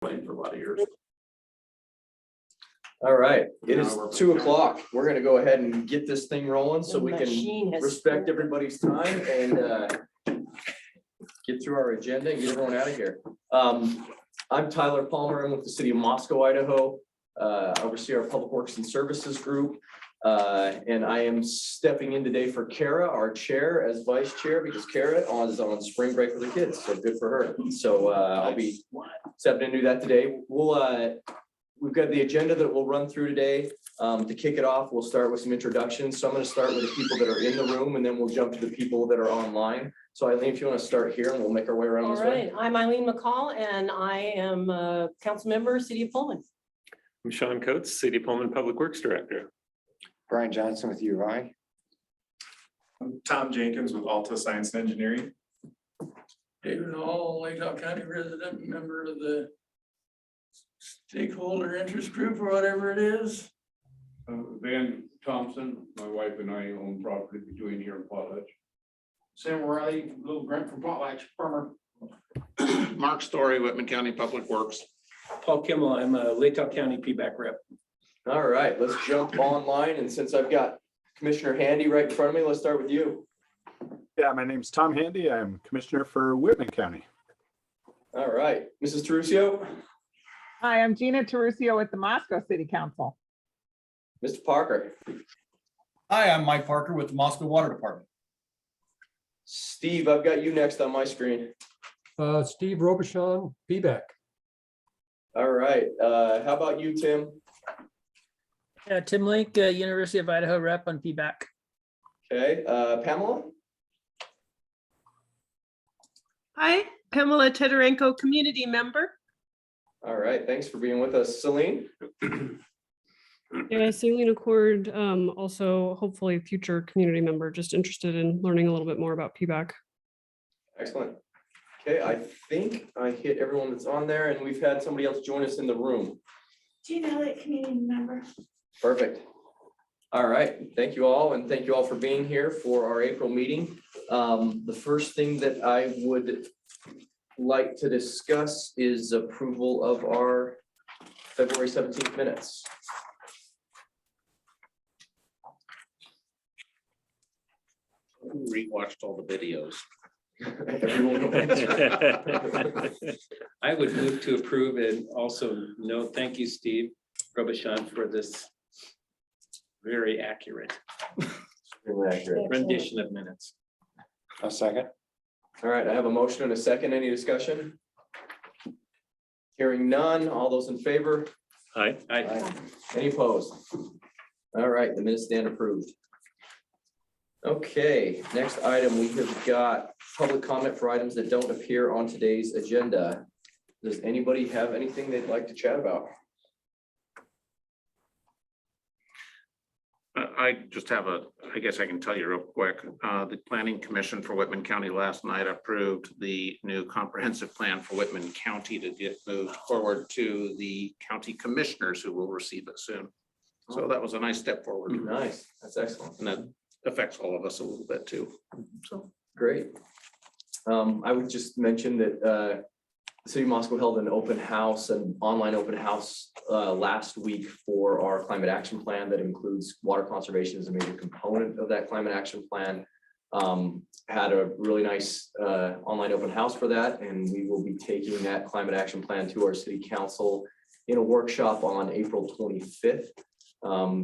playing for a lot of years. All right, it is 2 o'clock. We're gonna go ahead and get this thing rolling so we can respect everybody's time and get through our agenda and get everyone out of here. I'm Tyler Palmer. I'm with the city of Moscow, Idaho. I oversee our Public Works and Services group. And I am stepping in today for Kara, our chair, as vice chair, because Kara is on spring break with the kids, so good for her. So I'll be stepping in to do that today. We've got the agenda that we'll run through today. To kick it off, we'll start with some introductions. So I'm going to start with the people that are in the room, and then we'll jump to the people that are online. So Eileen, if you want to start here, and we'll make our way around this way. All right, I'm Eileen McCall, and I am a council member, City of Pullman. I'm Sean Coates, City of Pullman Public Works Director. Brian Johnson with U of I. I'm Tom Jenkins with Alta Science and Engineering. David Hall, Lake County resident, member of the stakeholder interest group or whatever it is. Van Thompson, my wife and I own property between here and Potlatch. Sam Riley, Little Brent from Potlatch, farmer. Mark Story, Whitman County Public Works. Paul Kimmel, I'm a Lake County PBAC rep. All right, let's jump online. And since I've got Commissioner Handy right in front of me, let's start with you. Yeah, my name's Tom Handy. I'm Commissioner for Whitman County. All right, Mrs. Terusio, Hi, I'm Gina Terusio with the Moscow City Council. Mr. Parker, Hi, I'm Mike Parker with the Moscow Water Department. Steve, I've got you next on my screen. Steve Robichon, PBAC. All right, how about you, Tim? Yeah, Tim Lake, University of Idaho rep on PBAC. Okay, Pamela? Hi, Pamela Teterenko, community member. All right, thanks for being with us. Celine? Yeah, Celine Accord, also hopefully future community member, just interested in learning a little bit more about PBAC. Excellent. Okay, I think I hit everyone that's on there, and we've had somebody else join us in the room. Gina Elliott, community member. Perfect. All right, thank you all, and thank you all for being here for our April meeting. The first thing that I would like to discuss is approval of our February 17th minutes. Rewatched all the videos. I would move to approve and also note, thank you, Steve Robichon, for this very accurate rendition of minutes. A second. All right, I have a motion and a second. Any discussion? Hearing none. All those in favor? Aye. Aye. Any opposed? All right, the minutes stand approved. Okay, next item, we have got public comment for items that don't appear on today's agenda. Does anybody have anything they'd like to chat about? I just have I guess I can tell you real quick. The Planning Commission for Whitman County last night approved the new comprehensive plan for Whitman County to get moved forward to the county commissioners who will receive it soon. So that was a nice step forward. Nice, that's excellent. And that affects all of us a little bit too. So great. I would just mention that the City of Moscow held an open house, an online open house last week for our climate action plan that includes water conservation as a major component of that climate action plan. Had a really nice online open house for that, and we will be taking that climate action plan to our city council in a workshop on April 25th.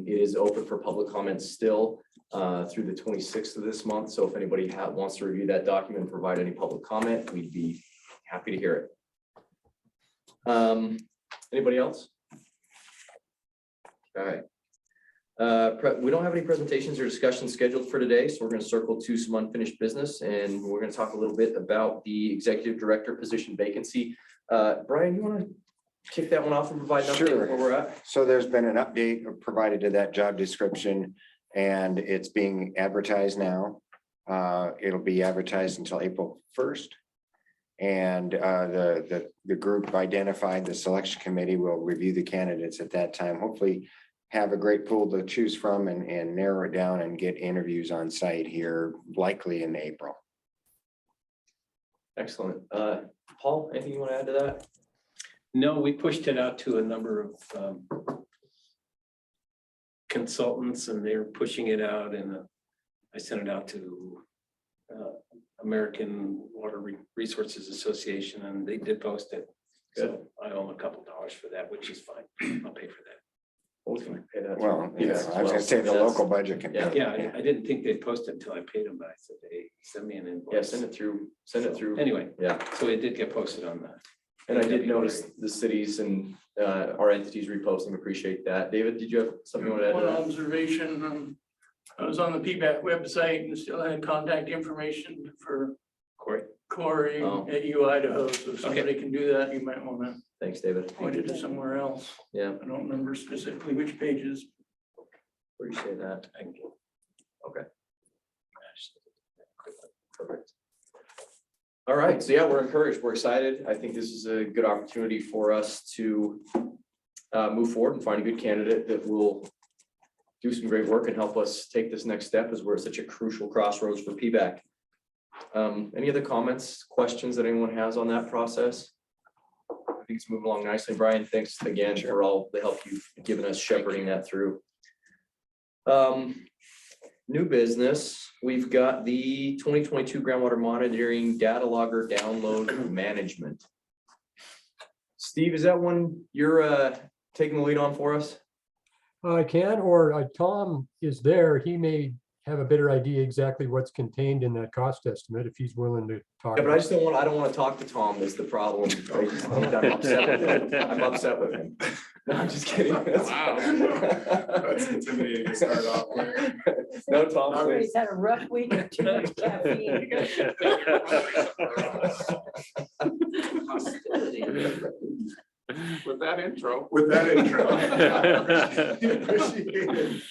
It is open for public comments still through the 26th of this month. So if anybody wants to review that document and provide any public comment, we'd be happy to hear it. Anybody else? All right. We don't have any presentations or discussions scheduled for today, so we're going to circle to some unfinished business, and we're going to talk a little bit about the executive director position vacancy. Brian, you want to kick that one off and provide an update where we're at? So there's been an update provided to that job description, and it's being advertised now. It'll be advertised until April 1st. And the group identified, the selection committee will review the candidates at that time, hopefully have a great pool to choose from and narrow it down and get interviews on site here, likely in April. Excellent. Paul, anything you want to add to that? No, we pushed it out to a number of consultants and they're pushing it out and I sent it out to American Water Resources Association and they did post it. So I owe a couple dollars for that, which is fine. I'll pay for that. Well, yeah, I was gonna say the local budget can. Yeah, I didn't think they'd post it until I paid them, but I said, hey, send me an invoice. Yeah, send it through, Anyway, yeah. so it did get posted on that. And I did notice the cities and our entities reposting, appreciate that. David, did you have something you want to add to One that? observation, I was on the PBAC website and still had contact information for Corey Oh. at U Idaho, so if somebody can do that, you might want to Thanks, David. point it to somewhere else. Yeah, I don't remember specifically which pages. appreciate that. Thank you. Okay. Perfect. All right, so yeah, we're encouraged, we're excited. I think this is a good opportunity for us to move forward and find a good candidate that will do some great work and help us take this next step as we're at such a crucial crossroads for PBAC. Any other comments, questions that anyone has on that process? I think it's moving along nicely. Brian, thanks again for all the help you've given us shepherding that through. New business, we've got the 2022 groundwater monitoring data logger download management. Steve, is that one you're taking the lead on for us? I can, or Tom is there. He may have a better idea exactly what's contained in that cost estimate if he's willing to talk. Yeah, but I don't want to talk to Tom is the problem. I'm upset with him. No, I'm just kidding. Wow. That's intimidating to start off with. No, Tom. Somebody's had a rough week of too much caffeine. With that intro. With that intro. Appreciate it.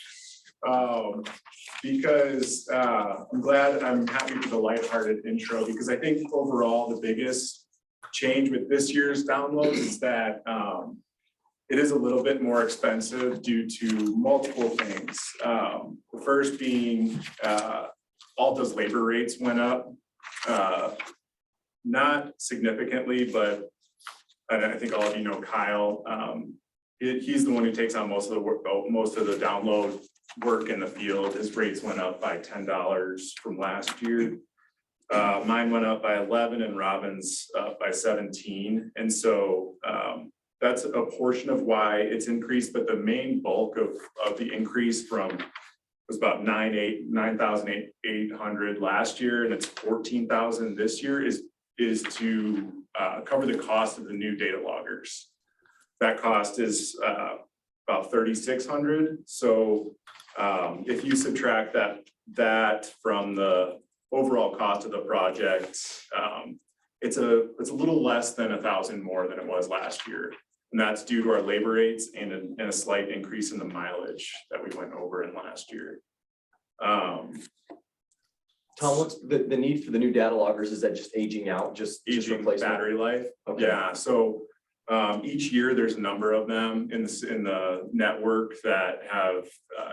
Because I'm happy with the lighthearted intro because I think overall the biggest change with this year's downloads is that it is a little bit more expensive due to multiple things. The first being Alta's labor rates went up, not significantly, but I think all of you know Kyle. He's the one who takes on most of the work, most of the download work in the field. His rates went up by $10 from last year. Mine went up by 11 and Robin's up by 17. And so that's a portion of why it's increased, but the main bulk of the increase was about 9,800 last year, and it's 14,000 this year is to cover the cost of the new data loggers. That cost is about 3,600. So if you subtract that from the overall cost of the project, it's a little less than 1,000 more than it was last year. And that's due to our labor rates and a slight increase in the mileage that we went over in last year. Tom, what's the need for the new data loggers? Is that just aging out, just replacement? Battery life? Okay. Yeah, so each year there's a number of them in the network that have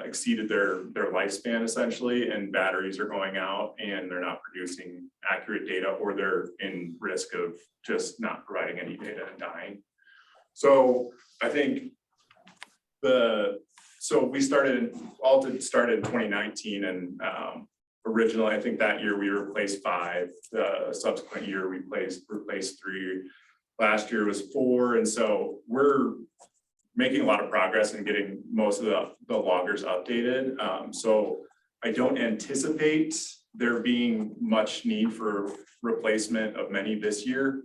exceeded their lifespan essentially, and batteries are going out and they're not producing accurate data, or they're in risk of just not providing any data and dying. So I think Alta started in 2019, and originally, I think that year we replaced 5. The subsequent year we replaced 3. Last year was 4. And so we're making a lot of progress in getting most of the loggers updated. So I don't anticipate there being much need for replacement of many this year.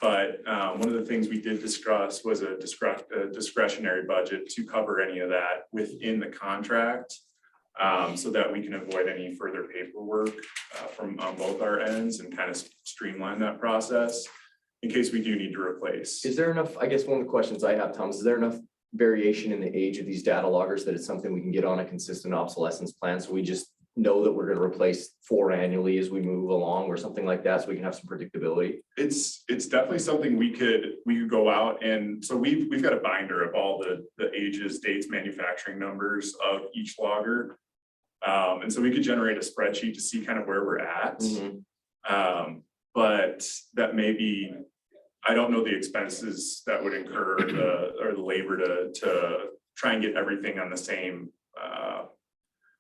But one of the things we did discuss was a discretionary budget to cover any of that within the contract, so that we can avoid any further paperwork from on both our ends and kind of streamline that process in case we do need to replace. Is there enough, I guess one of the questions I have, Tom, is there enough variation in the age of these data loggers that it's something we can get on a consistent obsolescence plan? So we just know that we're going to replace 4 annually as we move along or something like that, so we can have some predictability? It's definitely something we could go out, and so we've got a binder of all the ages, dates, manufacturing numbers of each logger. And so we could generate a spreadsheet to see kind of where we're at. Mm-hmm. But that may be I don't know the expenses that would incur or the labor to try and get everything on the same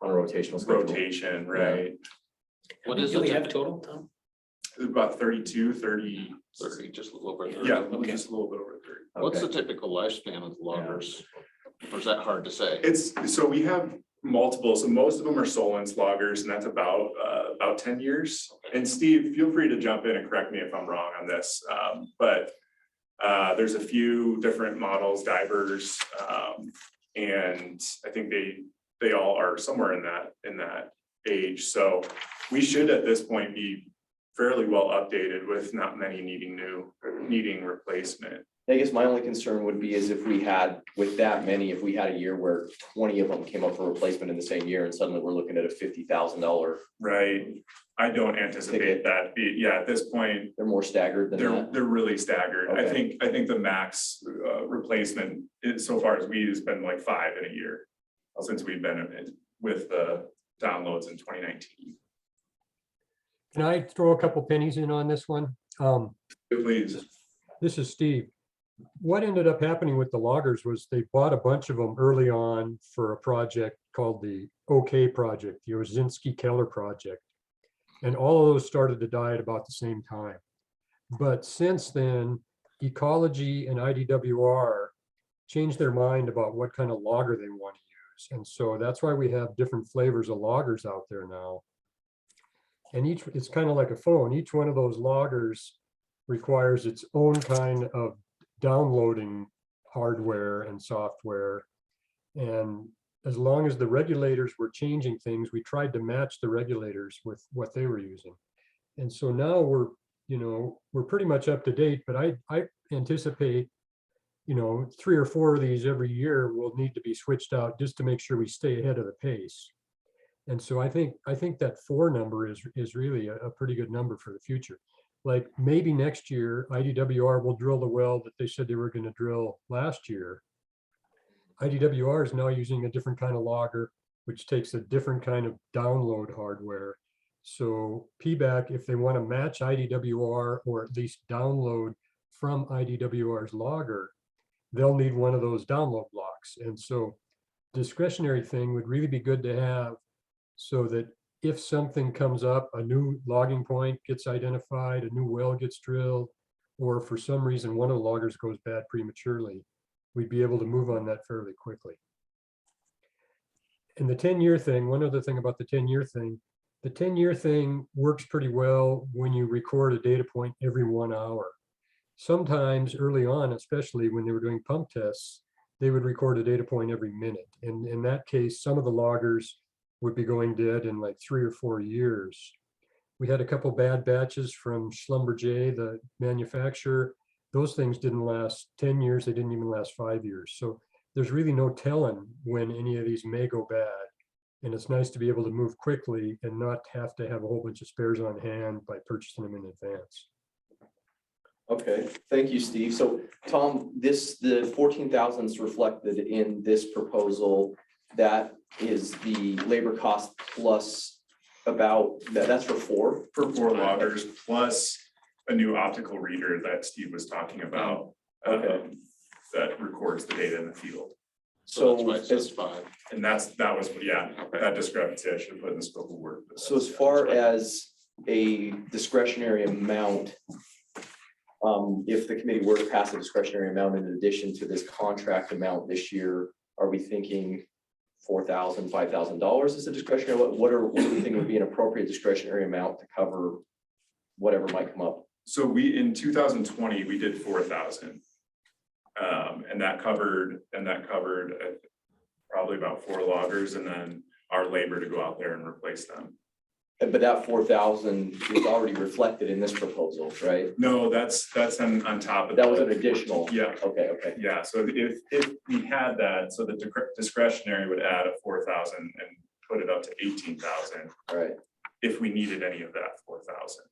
On a rotational schedule. rotation, right? What is the total, Tom? About 30. Just a little over. 30. Yeah, Okay. just a little bit over 30. What's the typical lifespan of loggers? Or is that hard to say? So we have multiple, so most of them are Solence loggers, and that's about 10 years. And Steve, feel free to jump in and correct me if I'm wrong on this. But there's a few different models, divers, and I think they all are somewhere in that age. So we should at this point be fairly well updated with not many needing replacement. I guess my only concern would be is if we had, with that many, if we had a year where 20 of them came up for replacement in the same year and suddenly we're looking at a $50,000. Right. I don't anticipate that. Yeah, at this point, They're more staggered than that. they're really staggered. I Okay. think the max replacement is, so far as we has been like 5 in a year since we've been with the downloads in 2019. Can I throw a couple pennies in on this one? Please. This is Steve. What ended up happening with the loggers was they bought a bunch of them early on for a project called the OK project, the Ozinski-Keller project. And all of those started to die at about the same time. But since then, Ecology and IDWR changed their mind about what kind of logger they want to use. And so that's why we have different flavors of loggers out there now. And it's kind of like a phone. Each one of those loggers requires its own kind of downloading hardware and software. And as long as the regulators were changing things, we tried to match the regulators with what they were using. And so now we're pretty much up to date, but I anticipate, 3 or 4 of these every year will need to be switched out just to make sure we stay ahead of the pace. And so I think that 4 number is really a pretty good number for the future. Like maybe next year, IDWR will drill the well that they said they were going to drill last year. IDWR is now using a different kind of logger, which takes a different kind of download hardware. So PBAC, if they want to match IDWR or at least download from IDWR's logger, they'll need one of those download blocks. And so discretionary thing would really be good to have, so that if something comes up, a new logging point gets identified, a new well gets drilled, or for some reason one of the loggers goes bad prematurely, we'd be able to move on that fairly quickly. And the 10-year thing, one other thing about the 10-year thing, the 10-year thing works pretty well when you record a data point every 1 hour. Sometimes early on, especially when they were doing pump tests, they would record a data point every minute. And in that case, some of the loggers would be going dead in like 3 or 4 years. We had a couple bad batches from Schlumberger, the manufacturer. Those things didn't last 10 years. They didn't even last 5 years. So there's really no telling when any of these may go bad. And it's nice to be able to move quickly and not have to have a whole bunch of spares on hand by purchasing them in advance. Okay, thank you, Steve. So Tom, the 14,000 is reflected in this proposal. That is the labor cost plus that's for 4? For 4 loggers plus a new optical reader that Steve was talking about. That records the data in the field. So that's why it says 5. And that was, that discrepancy I should have put in the scope of work. So as far as a discretionary amount, if the committee were to pass a discretionary amount in addition to this contract amount this year, are we thinking $4,000, $5,000 is a discretionary? What do we think would be an appropriate discretionary amount to cover whatever might come up? So in 2020, we did 4,000. And that covered probably about 4 loggers and then our labor to go out there and replace them. But that 4,000 is already reflected in this proposal, right? No, that's on top of that. Was an additional. Yeah. Okay. Yeah. So if we had that, so the discretionary would add a 4,000 and put it up to 18,000. All right. If we needed any of that 4,000.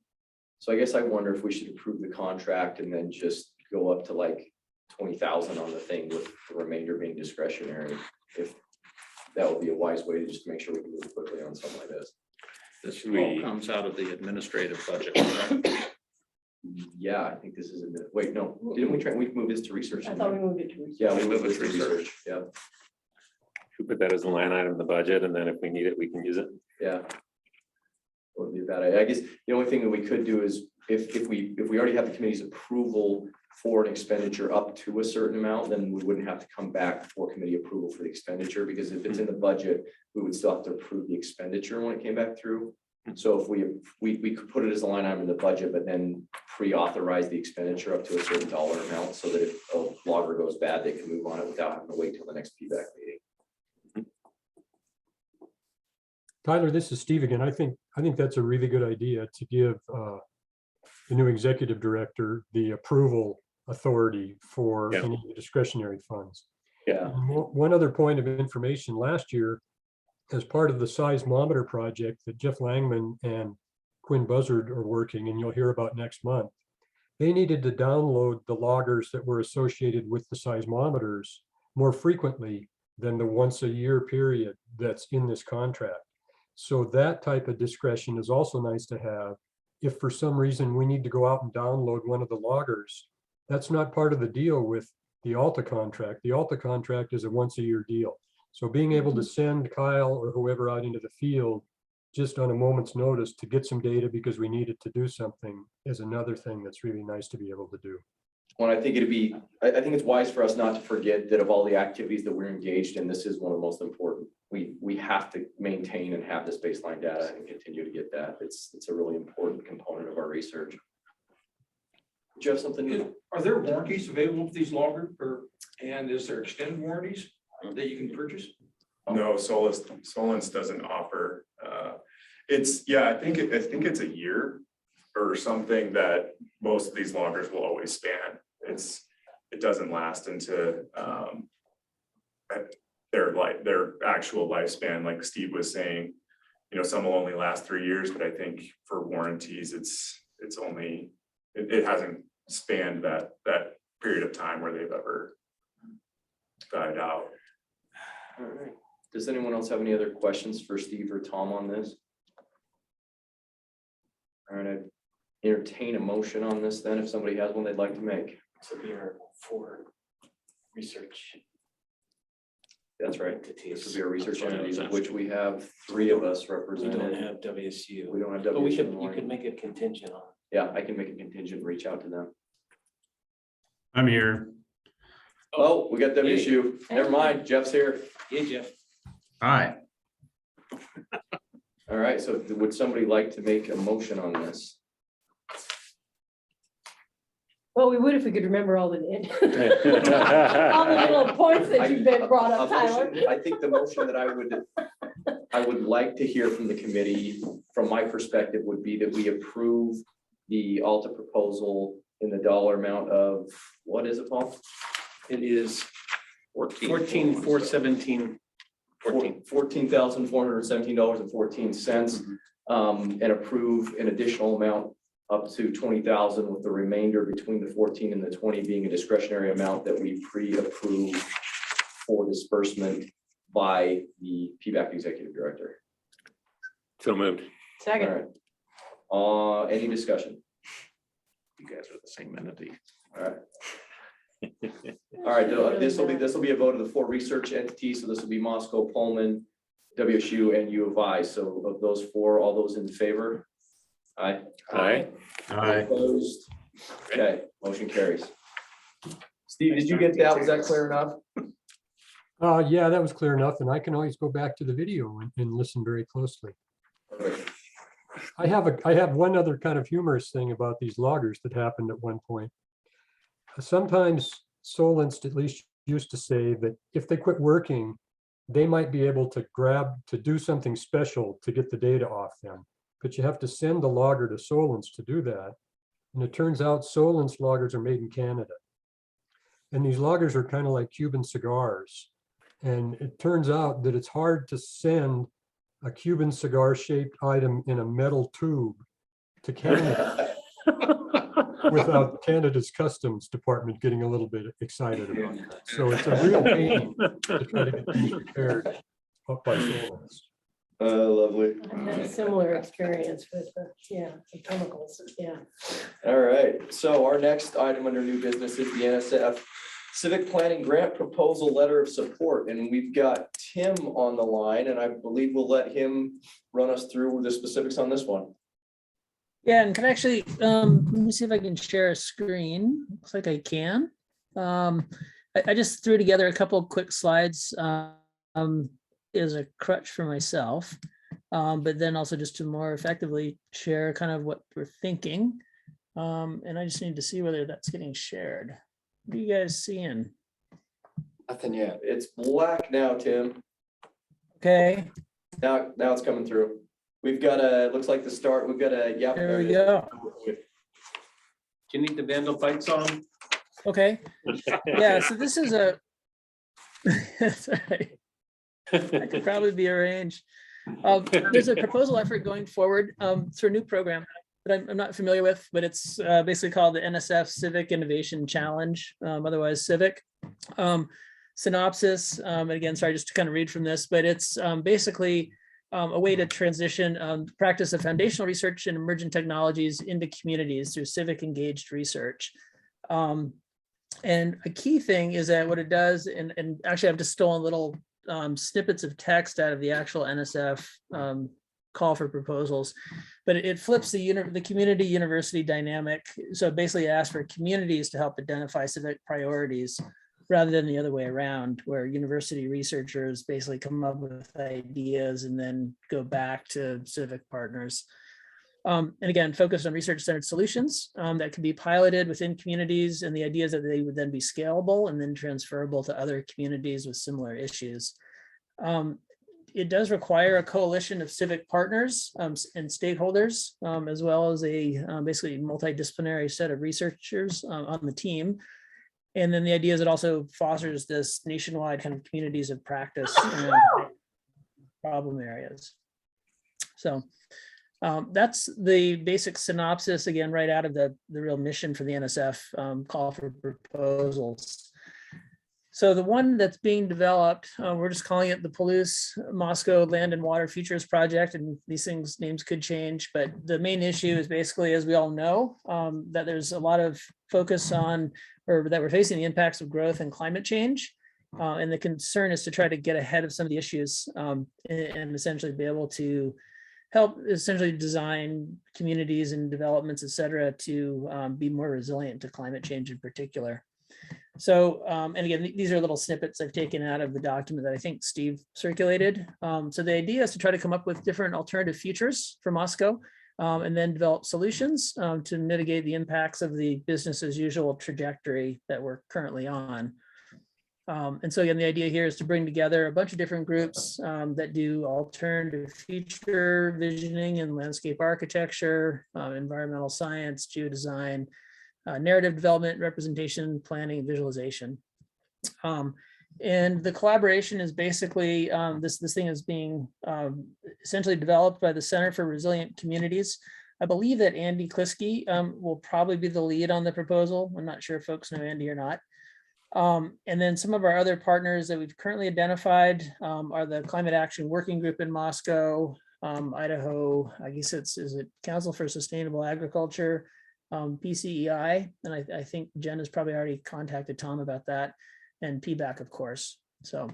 So I guess I wonder if we should approve the contract and then just go up to like 20,000 on the thing with the remainder being discretionary. If that would be a wise way to just make sure we can move quickly on something like this. This all comes out of the administrative budget. Yeah, I think this is in the, wait, no, didn't we move this to research? I thought we moved it to. Yeah, we moved it to research, yeah, We put that as a line item in the budget, and then if we need it, we can use it. yeah. Wouldn't be a bad idea. I guess the only thing that we could do is if we already have the committee's approval for an expenditure up to a certain amount, then we wouldn't have to come back for committee approval for the expenditure, because if it's in the budget, we would still have to approve the expenditure when it came back through. So if we could put it as a line item in the budget, but then pre-authorize the expenditure up to a certain dollar amount, so that if a logger goes bad, they can move on it without having to wait till the next PBAC meeting. Tyler, this is Steve again. I think that's a really good idea to give the new executive director the approval authority for any discretionary funds. Yeah. One other point of information, last year, as part of the seismometer project that Jeff Langman and Quinn Buzzard are working, and you'll hear about next month, they needed to download the loggers that were associated with the seismometers more frequently than the once a year period that's in this contract. So that type of discretion is also nice to have. If for some reason we need to go out and download one of the loggers, that's not part of the deal with the Alta contract. The Alta contract is a once a year deal. So being able to send Kyle or whoever out into the field just on a moment's notice to get some data because we need it to do something is another thing that's really nice to be able to do. Well, I think I think it's wise for us not to forget that of all the activities that we're engaged in, this is one of the most important. We have to maintain and have this baseline data and continue to get that. It's a really important component of our research. Do you have something new? Are there warranties available for these loggers, and is there extended warranties that you can purchase? No, Solence doesn't offer, I think it's a year or something that most of these loggers will always span. It doesn't last into their actual lifespan, like Steve was saying. You know, some will only last 3 years, but I think for warranties, it hasn't spanned that period of time where they've ever died out. All right. Does anyone else have any other questions for Steve or Tom on this? All right, I'd entertain a motion on this then, if somebody has one they'd like to make. So we are for research. That's right. This would be a research entities, of which we have 3 of us We represented. don't have WSU. We don't have But WSU. you could make a contingent on. Yeah, I can make a contingent, reach out to them. I'm here. Oh, we got WSU. Never mind, Jeff's here. Hey, Jeff. Hi. All right, so would somebody like to make a motion on this? Well, we would if we could remember all the all the little points that you've been brought up, A Tyler. motion- I think the motion that I would like to hear from the committee, from my perspective, would be that we approve the Alta proposal in the dollar amount of, what is it, Paul? It is 14,417. $14,417.14, and approve an additional amount up to 20,000, with the remainder between the 14 and the 20 being a discretionary amount that we pre-approve for disbursement by the PBAC executive director. So moved. Second. All right. Any discussion? You guys are the same entity. All right. All right, this will be a vote of the 4 research entities. So this will be Moscow, Pullman, WSU, and U of I. So of those 4, all those in favor? Aye. Aye. Opposed? Okay, motion carries. Steve, did you get that? Was that clear enough? Yeah, that was clear enough, and I can always go back to the video and listen very closely. Perfect. I have one other kind of humorous thing about these loggers that happened at one point. Sometimes Solence at least used to say that if they quit working, they might be able to do something special to get the data off them. But you have to send the logger to Solence to do that. And it turns out Solence loggers are made in Canada. And these loggers are kind of like Cuban cigars. And it turns out that it's hard to send a Cuban cigar shaped item in a metal tube to Canada without Canada's Customs Department getting a little bit excited about it. So it's a real pain to try to get things repaired up by Solence. Lovely. I've had a similar experience with, the chemicals, yeah. All right, so our next item under new business is the NSF Civic Planning Grant Proposal Letter of Support, and we've got Tim on the line, and I believe we'll let him run us through the specifics on this one. Yeah, and can I actually, let me see if I can share a screen. Looks like I can. I just threw together a couple of quick slides as a crutch for myself, but then also just to more effectively share kind of what we're thinking. And I just need to see whether that's getting shared. What are you guys seeing? Nothing yet. It's black now, Tim. Okay, Now it's coming through. We've got looks like the start, we've got yep. there we it is. go. Do you need the Vandal fight song? Okay, yeah, so this is a, that's all right. That could probably be arranged. There's a proposal effort going forward for a new program that I'm not familiar with, but it's basically called the NSF Civic Innovation Challenge, otherwise Civic. Synopsis, and again, sorry, just to kind of read from this, but it's basically a way to transition practice of foundational research and emerging technologies into communities through civic engaged research. And a key thing is that what it does, and actually I've just stolen little snippets of text out of the actual NSF call for proposals, but it flips the community university dynamic. So it basically asks for communities to help identify civic priorities rather than the other way around, where university researchers basically come up with ideas and then go back to civic partners. And again, focus on research-centered solutions that can be piloted within communities, and the idea is that they would then be scalable and then transferable to other communities with similar issues. It does require a coalition of civic partners and stakeholders, as well as a basically multidisciplinary set of researchers on the team. And then the idea is it also fosters this nationwide kind of communities of practice and problem areas. So that's the basic synopsis, again, right out of the real mission for the NSF call for proposals. So the one that's being developed, we're just calling it the Palouse Moscow Land and Water Futures Project, and these things names could change, but the main issue is basically, as we all know, that there's a lot of focus on, or that we're facing the impacts of growth and climate change. And the concern is to try to get ahead of some of the issues and essentially be able to help essentially design communities and developments, et cetera, to be more resilient to climate change in particular. So, and again, these are little snippets I've taken out of the document that I think Steve circulated. So the idea is to try to come up with different alternative futures for Moscow and then develop solutions to mitigate the impacts of the business as usual trajectory that we're currently on. And so again, the idea here is to bring together a bunch of different groups that do alternative future visioning and landscape architecture, environmental science, geodesign, narrative development, representation, planning, visualization. And the collaboration is basically, this thing is being essentially developed by the Center for Resilient Communities. I believe that Andy Kliske will probably be the lead on the proposal. I'm not sure if folks know Andy or not. And then some of our other partners that we've currently identified are the Climate Action Working Group in Moscow, Idaho, I guess is it Council for Sustainable Agriculture, PCEI, and I think Jen has probably already contacted Tom about that, and PBAC, of course. So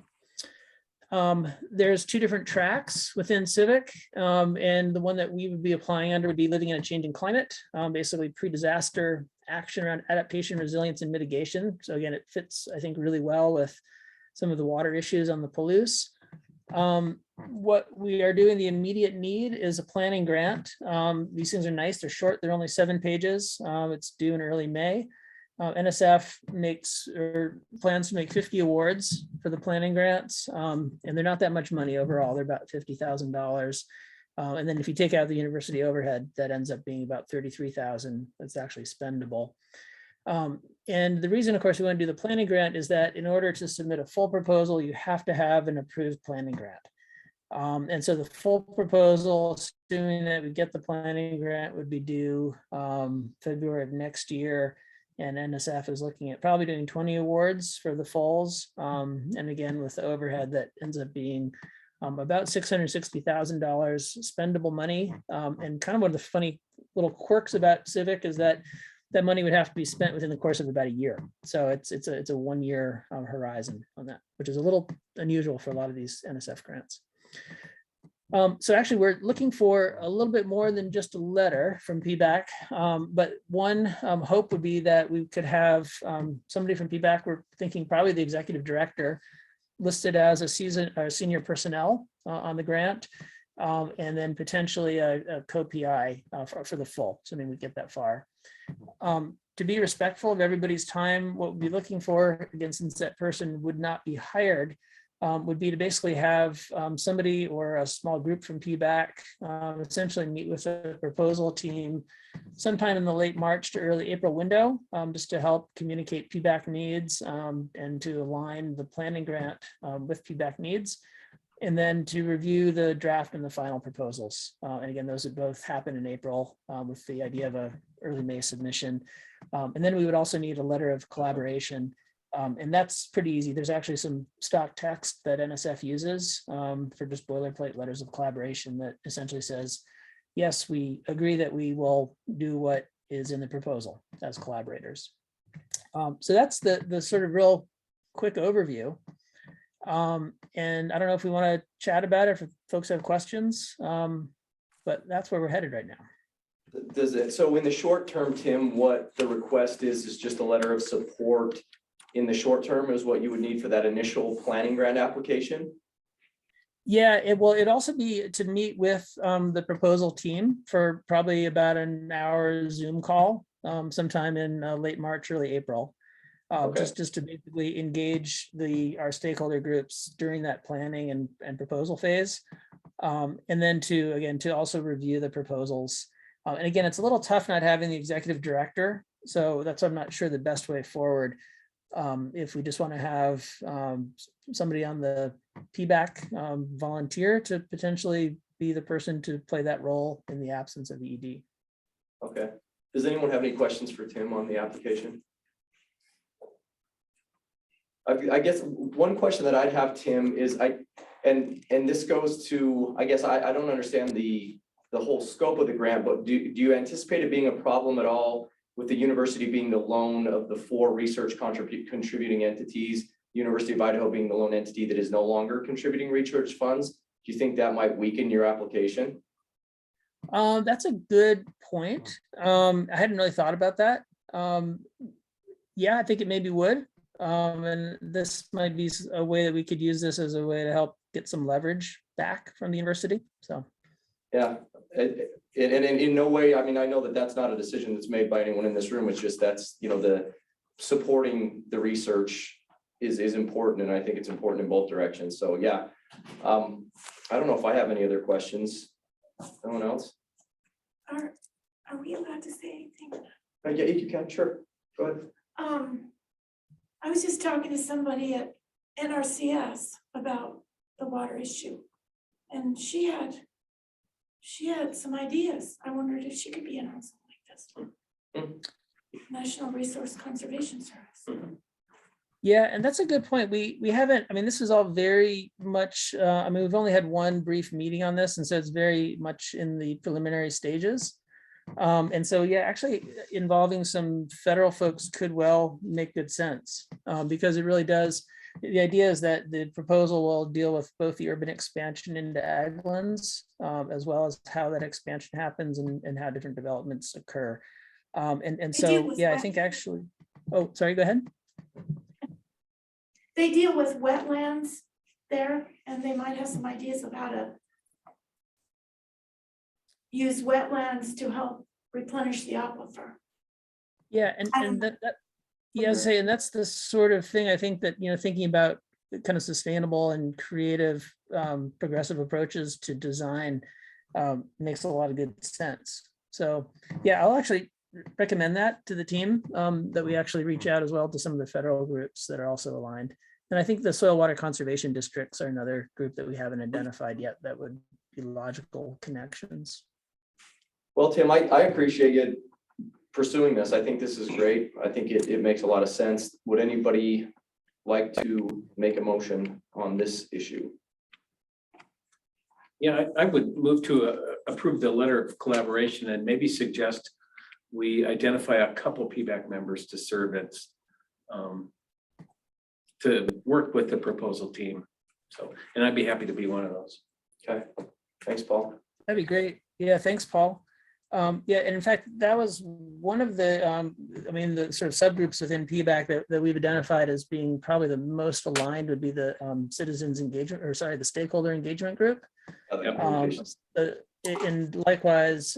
there's two different tracks within Civic, and the one that we would be applying under would be living in a changing climate, basically pre-disaster action around adaptation, resilience, and mitigation. So again, it fits, I think, really well with some of the water issues on the Palouse. What we are doing, the immediate need is a planning grant. These things are nice, they're short, they're only 7 pages. It's due in early May. NSF plans to make 50 awards for the planning grants, and they're not that much money overall. They're about $50,000. And then if you take out the university overhead, that ends up being about $33,000. That's actually spendable. And the reason, of course, we want to do the planning grant is that in order to submit a full proposal, you have to have an approved planning grant. And so the full proposal, assuming that we get the planning grant, would be due February of next year. And NSF is looking at probably doing 20 awards for the fulls. And again, with the overhead, that ends up being about $660,000 spendable money. And kind of one of the funny little quirks about Civic is that that money would have to be spent within the course of about a year. So it's a 1 year horizon on that, which is a little unusual for a lot of these NSF grants. So actually, we're looking for a little bit more than just a letter from PBAC. But one hope would be that we could have somebody from PBAC, we're thinking probably the executive director, listed as a senior personnel on the grant, and then potentially a co-PI for the full, assuming we get that far. To be respectful of everybody's time, what we'd be looking for, again, since that person would not be hired, would be to basically have somebody or a small group from PBAC essentially meet with the proposal team sometime in the late March to early April window, just to help communicate PBAC needs and to align the planning grant with PBAC needs, and then to review the draft and the final proposals. And again, those would both happen in April with the idea of a early May submission. And then we would also need a letter of collaboration. And that's pretty easy. There's actually some stock text that NSF uses for just boilerplate letters of collaboration that essentially says, yes, we agree that we will do what is in the proposal as collaborators. So that's the sort of real quick overview. And I don't know if we want to chat about it, if folks have questions, but that's where we're headed right now. Does it, so in the short term, Tim, what the request is just a letter of support in the short term is what you would need for that initial planning grant application? Yeah, it'd also be to meet with the proposal team for probably about an hour Zoom call sometime in late March, early April. Okay. Just to basically engage our stakeholder groups during that planning and proposal phase. And then to also review the proposals. And again, it's a little tough not having the executive director. So that's, I'm not sure the best way forward. If we just want to have somebody on the PBAC volunteer to potentially be the person to play that role in the absence of the ED. Okay. Does anyone have any questions for Tim on the application? I guess one question that I'd have, Tim, is and this goes to, I guess I don't understand the whole scope of the grant, but do you anticipate it being a problem at all with the university being the lone of the 4 research contributing entities, University of Idaho being the lone entity that is no longer contributing research funds? Do you think that might weaken your application? That's a good point. I hadn't really thought about that. Yeah, I think it maybe would. And this might be a way that we could use this as a way to help get some leverage back from the university. So, yeah, and in no way, I mean, I know that that's not a decision that's made by anyone in this room. It's just that's, the supporting the research is important, and I think it's important in both directions. So yeah, I don't know if I have any other questions. No one else? Are we allowed to say anything? Yeah, you can, sure. Go ahead. I was just talking to somebody at NRCS about the water issue, and she had some ideas. I wondered if she could be in on something like this. National Resource Conservation Service. yeah, and that's a good point. We haven't, I mean, this is all very much, I mean, we've only had one brief meeting on this, and so it's very much in the preliminary stages. And so, yeah, actually involving some federal folks could well make good sense because it really does. The idea is that the proposal will deal with both the urban expansion into aglands, as well as how that expansion happens and how different developments occur. And so, yeah, I think actually, oh, sorry, go ahead. They deal with wetlands there, and they might have some ideas of how to use wetlands to help replenish the aquifer. Yeah, and that yeah, and that's the sort of thing I think that, thinking about kind of sustainable and creative progressive approaches to design makes a lot of good sense. So yeah, I'll actually recommend that to the team, that we actually reach out as well to some of the federal groups that are also aligned. And I think the soil water conservation districts are another group that we haven't identified yet that would be logical connections. Well, Tim, I appreciate you pursuing this. I think this is great. I think it makes a lot of sense. Would anybody like to make a motion on this issue? Yeah, I would move to approve the letter of collaboration and maybe suggest we identify a couple PBAC members to serve as to work with the proposal team. So, and I'd be happy to be one of those. Okay, thanks, Paul. That'd be great. Yeah, thanks, Paul. Yeah, and in fact, that was one of the, I mean, the sort of subgroups within PBAC that we've identified as being probably the most aligned would be the citizens engagement, or sorry, the stakeholder engagement group. And likewise,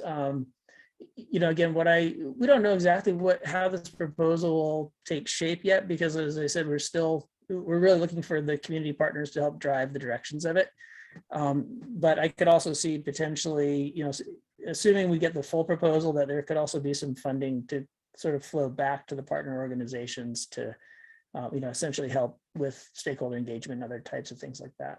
you know, again, we don't know exactly how this proposal will take shape yet, because as I said, we're really looking for the community partners to help drive the directions of it. But I could also see potentially, you know, assuming we get the full proposal, that there could also be some funding to sort of flow back to the partner organizations to, you know, essentially help with stakeholder engagement and other types of things like that.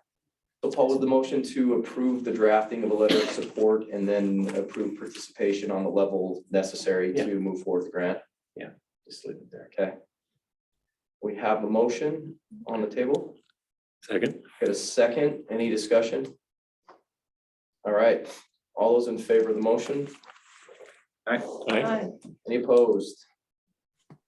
So Paul, was the motion to approve the drafting of a letter of support and then approve participation on the level necessary to move forward the grant? Yeah, just leave it there. Okay. We have a motion on the table. Second. Get a second. Any discussion? All right. All those in favor of the motion? Aye. Any opposed?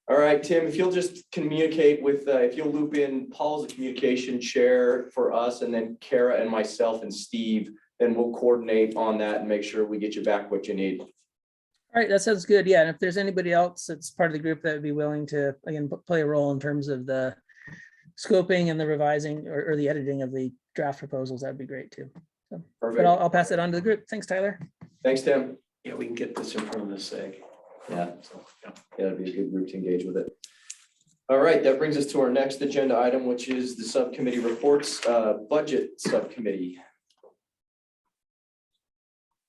All right, Tim, if you'll just communicate with, if you'll loop in Paul as a communication chair for us, and then Kara and myself and Steve, then we'll coordinate on that and make sure we get you back what you need. All right, that sounds good. Yeah, and if there's anybody else that's part of the group that would be willing to, again, play a role in terms of the scoping and the revising or the editing of the draft proposals, that'd be great too. So, but I'll pass it on to the group. Thanks, Tyler. Thanks, Tim. Yeah, we can get this in front of the SEG. Yeah, that'd be a good group to engage with it. All right, that brings us to our next agenda item, which is the subcommittee reports, budget subcommittee.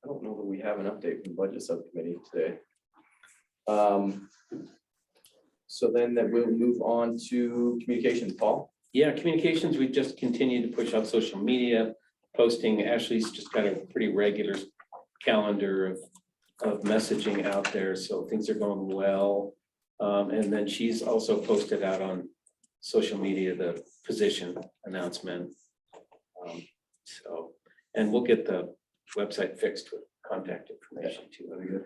I don't know that we have an update from the budget subcommittee today. So then that we'll move on to communications, Paul. Yeah, communications, we just continue to push out social media posting. Ashley's just got a pretty regular calendar of messaging out there, so things are going well. And then she's also posted out on social media the position announcement. So, and we'll get the website fixed with contact information too.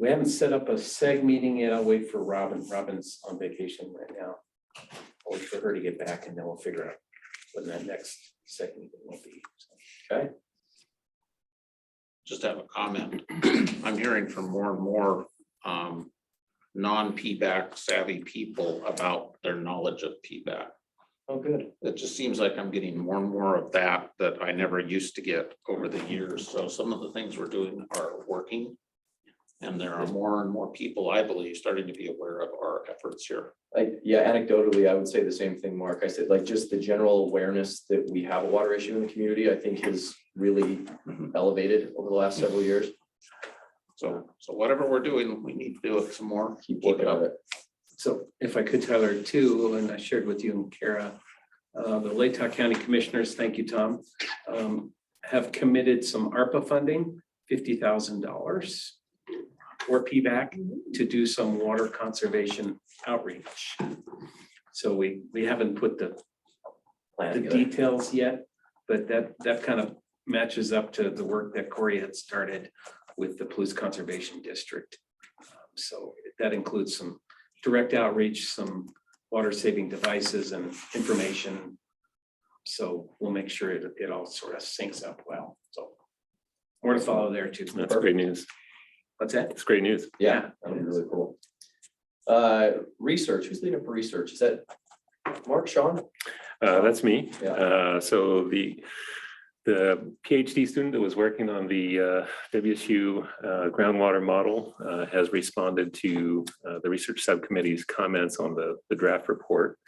We haven't set up a SEG meeting yet. I'll wait for Robin. Robin's on vacation right now. I'll wait for her to get back, and then we'll figure out when that next SEG meeting will be. So, okay. Just have a comment. I'm hearing from more and more non-PBAC savvy people about their knowledge of PBAC. Oh, good. It just seems like I'm getting more and more of that I never used to get over the years. So some of the things we're doing are working. And there are more and more people, I believe, starting to be aware of our efforts here. Yeah, anecdotally, I would say the same thing, Mark. I said, like, just the general awareness that we have a water issue in the community, I think has really elevated over the last several years. So whatever we're doing, we need to do it some more. Keep working on it. So if I could, Tyler, too, and I shared with you and Kara, the Latah County Commissioners, thank you, Tom, have committed some ARPA funding, $50,000 for PBAC to do some water conservation outreach. So we haven't put the details yet, but that kind of matches up to the work that Corey had started with the Palouse Conservation District. So that includes some direct outreach, some water saving devices and information. So we'll make sure it all sort of syncs up well. So more to follow there too. That's great news. What's that? It's great news. Yeah, that would be really cool. Research, who's leading for research? Is that Mark, Sean? That's me. Yeah. So the PhD student that was working on the WSU groundwater model has responded to the research subcommittee's comments on the draft report.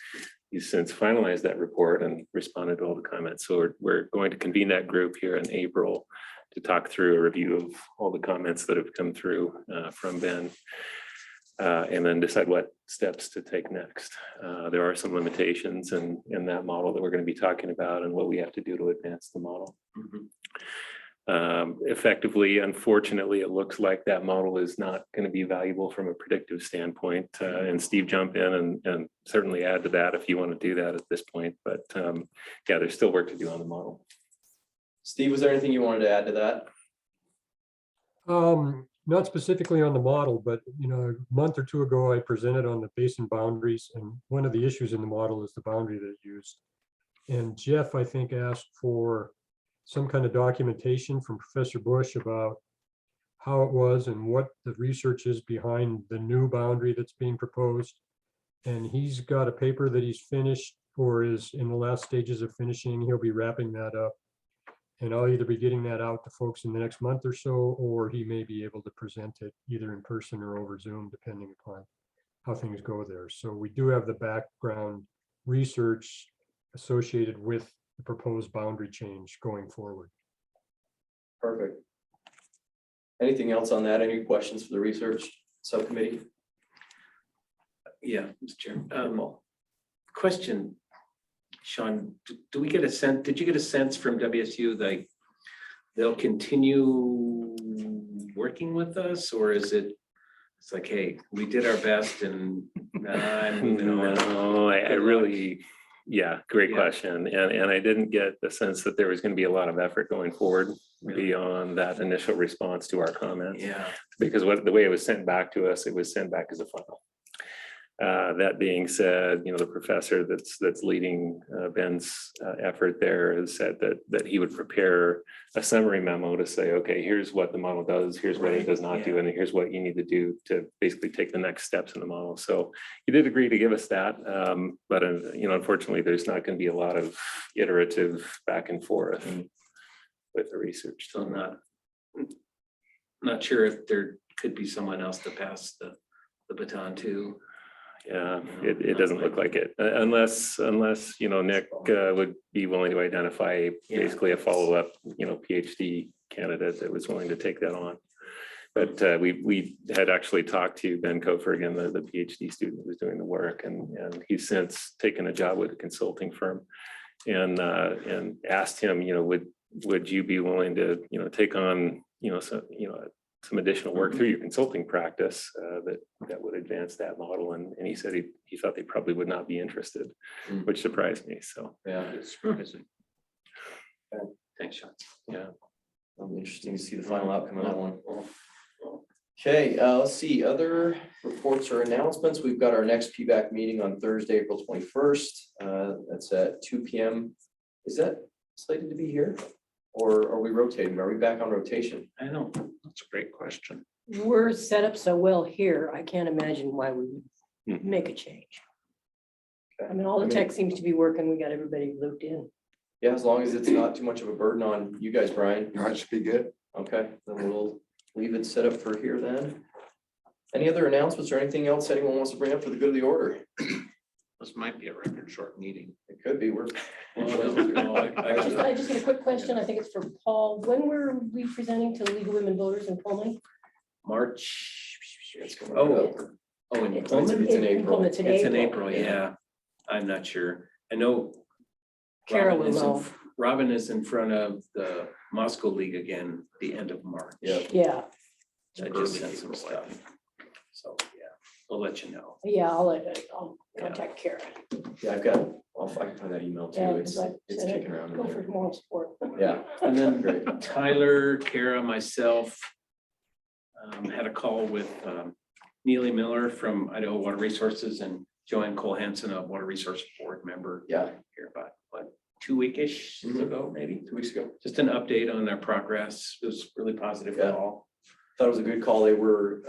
He's since finalized that report and responded to all the comments. So we're going to convene that group here in April to talk through a review of all the comments that have come through from Ben, and then decide what steps to take next. There are some limitations in that model that we're going to be talking about and what we have to do to advance the model. Effectively, unfortunately, it looks like that model is not going to be valuable from a predictive standpoint. And Steve, jump in and certainly add to that if you want to do that at this point. But yeah, there's still work to do on the model. Steve, was there anything you wanted to add to that? Not specifically on the model, but a month or two ago, I presented on the basin boundaries, and one of the issues in the model is the boundary that it used. And Jeff, I think, asked for some kind of documentation from Professor Bush about how it was and what the research is behind the new boundary that's being proposed. And he's got a paper that he's finished or is in the last stages of finishing. He'll be wrapping that up. And I'll either be getting that out to folks in the next month or so, or he may be able to present it either in person or over Zoom, depending upon how things go there. So we do have the background research associated with the proposed boundary change going forward. Perfect. Anything else on that? Any questions for the research subcommittee? Yeah, Mr. Chair. Question, Sean, do we get a sense, did you get a sense from WSU that they'll continue working with us, or is it, it's like, hey, we did our best and I'm moving on? No, I really, yeah, great question. And I didn't get the sense that there was going to be a lot of effort going forward beyond that initial response to our comments. Yeah. Because the way it was sent back to us, it was sent back as a file. That being said, the professor that's leading Ben's effort there has said that he would prepare a summary memo to say, okay, here's what the model does, here's what it does not do, and here's what you need to do to basically take the next steps in the model. So he did agree to give us that, but unfortunately, there's not going to be a lot of iterative back and forth with the research. So not sure if there could be someone else to pass the baton to. Yeah, it doesn't look like it, unless Nick would be willing to identify basically a follow-up, PhD candidate that was willing to take that on. But we had actually talked to Ben Kofer, again, the PhD student who was doing the work, and he's since taken a job with a consulting firm, and asked him, would you be willing to take on some additional work through your consulting practice that would advance that model, and he said he thought they probably would not be interested, which surprised me. So yeah, it's surprising. Thanks, Sean. Yeah, it'll be interesting to see the final outcome of that one. Okay, let's see, other reports or announcements. We've got our next PBAC meeting on Thursday, April 21st. That's at 2 p.m. Is that slated to be here? Or are we rotating? Are we back on rotation? I don't know. That's a great question. We're set up so well here, I can't imagine why we would make a change. I mean, all the tech seems to be working. We got everybody looped in. Yeah, as long as it's not too much of a burden on you guys, Brian. That should be good. Okay, then we'll leave it set up for here then. Any other announcements or anything else anyone wants to bring up for the good of the order? This might be a record short meeting. It could be. I just had a quick question. I think it's for Paul. When were we presenting to League of Women Voters in Pullman? March. In Pullman? April. It's in April, yeah. I'm not sure. I know Kara will know. Robin is in front of the Moscow League again, the end of March. Yeah. I just sent some stuff. So, yeah, we'll let you know. Yeah, I'll contact Kara. Yeah, I can find that email too. Yeah, It's kicking around. Go for moral support. Yeah. And then Great. Tyler, Kara, myself had a call with Neely Miller from Idaho Water Resources and Joanne Cole Hansen, a Water Resource Board member. Yeah. Here about, 2 weeks ago, maybe 2 weeks ago. Just an update on their progress. It was really positive at all. Thought it was a good call. They were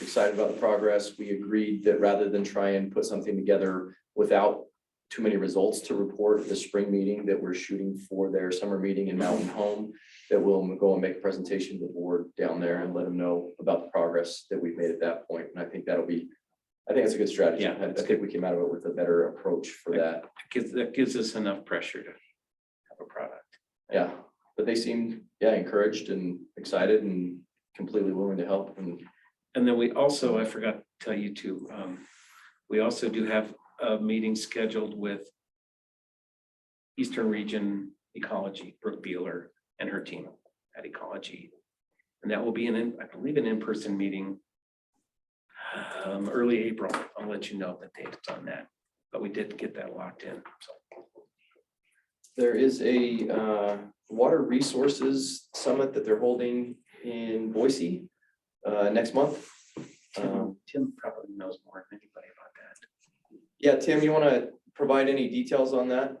excited about the progress. We agreed that rather than try and put something together without too many results to report at the spring meeting, that we're shooting for their summer meeting in Mountain Home, that we'll go and make a presentation to the board down there and let them know about the progress that we've made at that point. And I think it's a good strategy. Yeah, I think we came out of it with a better approach for that. That gives us enough pressure to have a product. Yeah, but they seemed, encouraged and excited and completely willing to help. And then we also, I forgot to tell you too, we also do have a meeting scheduled with Eastern Region Ecology, Brooke Beeler and her team at Ecology. And that will be I believe an in-person meeting early April. I'll let you know the dates on that, but we did get that locked in. So there is a Water Resources Summit that they're holding in Boise next month. Tim probably knows more than anybody about that. Yeah, Tim, you want to provide any details on that?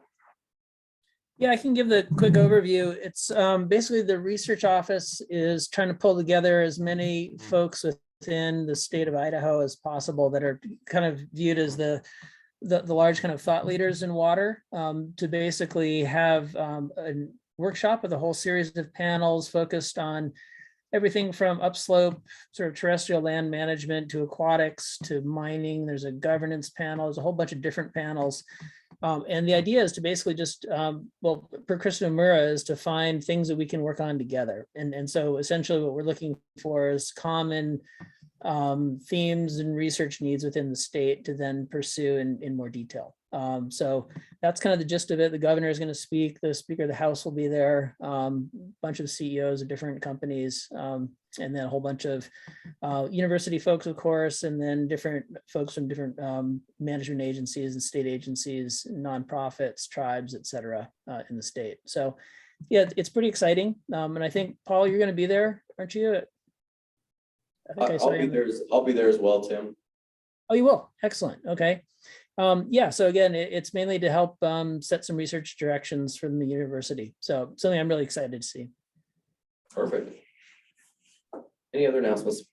Yeah, I can give the quick overview. It's basically the research office is trying to pull together as many folks within the state of Idaho as possible that are kind of viewed as the large kind of thought leaders in water, to basically have a workshop with a whole series of panels focused on everything from upslope, sort of terrestrial land management, to aquatics, to mining. There's a governance panel. There's a whole bunch of different panels. And the idea is to basically just, well, per Kristen Mura, is to find things that we can work on together. And so essentially what we're looking for is common themes and research needs within the state to then pursue in more detail. So that's kind of the gist of it. The governor is going to speak. The Speaker of the House will be there. Bunch of CEOs of different companies, and then a whole bunch of university folks, of course, and then different folks from different management agencies and state agencies, nonprofits, tribes, et cetera, in the state. So yeah, it's pretty exciting. And I think, Paul, you're going to be there, aren't you? I think I saw you. I'll be there as well, Tim. Oh, you will? Excellent. Okay. Yeah, so again, it's mainly to help set some research directions from the university. So something I'm really excited to see. Perfect. Any other announcements?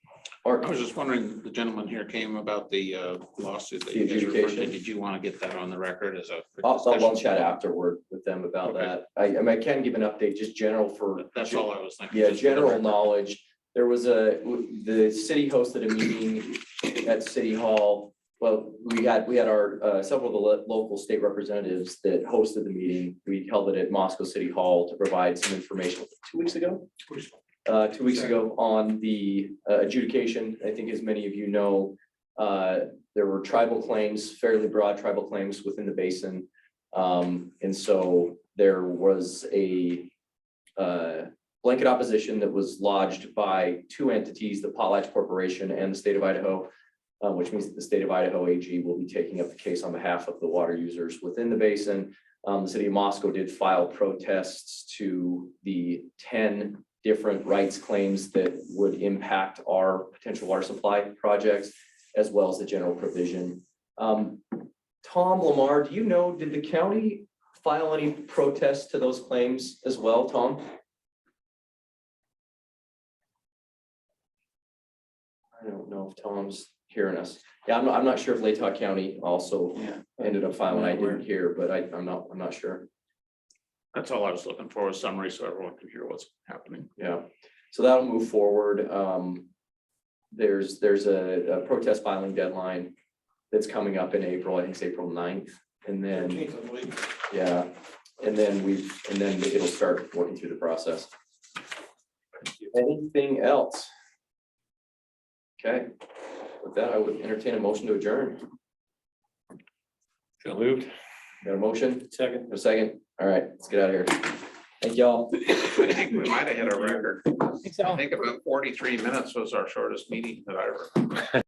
Mark? I was just wondering, the gentleman here came about the lawsuit that The you guys referred to. adjudication. Did you want to get that on the record as a? I'll chat afterward with them about Okay. that. I mean, I can give an update, just general for. That's all I was thinking. Yeah, just for the general record. knowledge. There was the city hosted a meeting at City Hall. Well, we had our several of the local state representatives that hosted the meeting. We held it at Moscow City Hall to provide some information 2 weeks ago. 2 weeks ago on the adjudication. I think as many of you know, there were tribal claims, fairly broad tribal claims within the basin. And so there was a blanket opposition that was lodged by two entities, the Potlatch Corporation and the state of Idaho, which means that the state of Idaho AG will be taking up the case on behalf of the water users within the basin. The city of Moscow did file protests to the 10 different rights claims that would impact our potential water supply projects, as well as the general provision. Tom Lamar, do you know, did the county file any protests to those claims as well, Tom? I don't know if Tom's hearing us. Yeah, I'm not sure if Latah County also ended up filing. I didn't hear, but I'm not sure. That's all I was looking for, a summary so everyone can hear what's happening. Yeah, so that'll move forward. There's a protest filing deadline that's coming up in April. I think it's April 9th. And then, yeah, and then it'll start working through the process. Anything else? Okay, with that, I would entertain a motion to adjourn. So moved. Got a motion? Second. A second? All right, let's get out of here. Thank y'all. I think we might have hit a record. I think about 43 minutes was our shortest meeting that I ever.